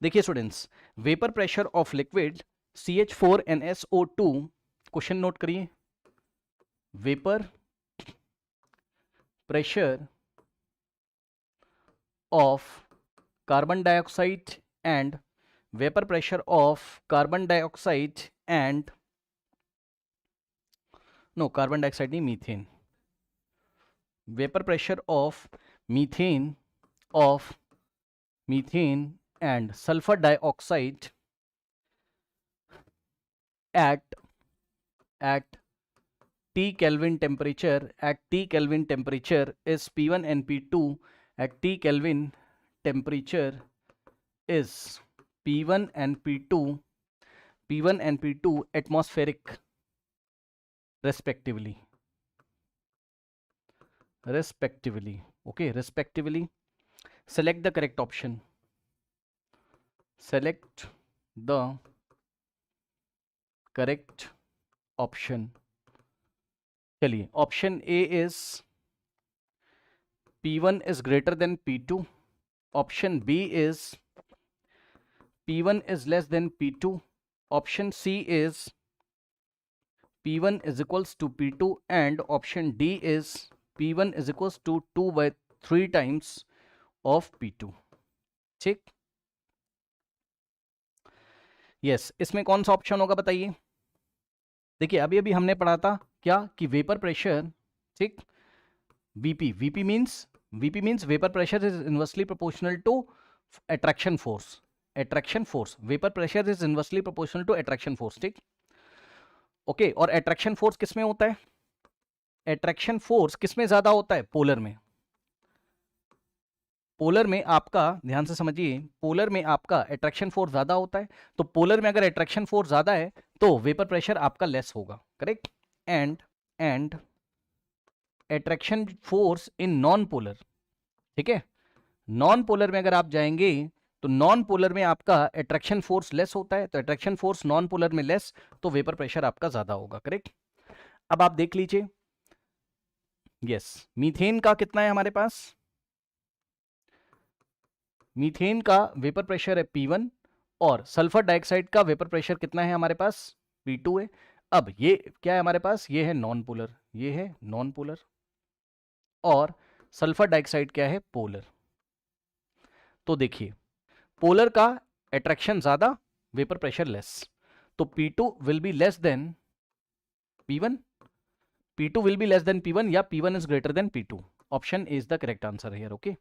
देखिए students, vapour pressure of liquid CH4NSO2, question note करिए। Vapour pressure of carbon dioxide and vapour pressure of carbon dioxide and no carbon dioxide नहीं, methane. Vapour pressure of methane and sulfur dioxide at T Kelvin temperature is P1 and P2 at T Kelvin temperature is P1 and P2 atmospheric respectively. Okay, respectively. Select the correct option. Select the correct option. चलिए, option A is P1 is greater than P2. Option B is P1 is less than P2. Option C is P1 is equals to P2 and option D is P1 is equals to 2/3 times of P2. ठीक, yes, इसमें कौन सा option होगा बताइए। देखिए अभी अभी हमने पढ़ा था क्या कि वेपर प्रेशर, ठीक, VP means vapour pressure is inversely proportional to attraction force. Vapour pressure is inversely proportional to attraction force, ठीक, ओके। और अट्रैक्शन फोर्स किसमें होता है? अट्रैक्शन फोर्स किसमें ज्यादा होता है? पोलर में। पोलर में आपका, ध्यान से समझिए, पोलर में आपका अट्रैक्शन फोर्स ज्यादा होता है। तो पोलर में अगर अट्रैक्शन फोर्स ज्यादा है तो वेपर प्रेशर आपका लेस होगा, correct. And attraction force in non polar, ठीक है, नॉन पोलर में अगर आप जाएंगे तो नॉन पोलर में आपका अट्रैक्शन फोर्स लेस होता है। तो अट्रैक्शन फोर्स नॉन पोलर में लेस, तो वेपर प्रेशर आपका ज्यादा होगा, करेक्ट। अब आप देख लीजिए, यस, मीथेन का कितना है हमारे पास? मीथेन का वेपर प्रेशर है P1 और सल्फर डाइऑक्साइड का वेपर प्रेशर कितना है हमारे पास? P2 है। अब ये क्या है हमारे पास? ये है नॉन पोलर, ये है नॉन पोलर, और सल्फर डाइऑक्साइड क्या है? पोलर। तो देखिए, पोलर का अट्रैक्शन ज्यादा, वेपर प्रेशर लेस, तो P2 will be less than P1, P2 will be less than P1 या P1 is greater than P2। Option is the correct answer here, okay.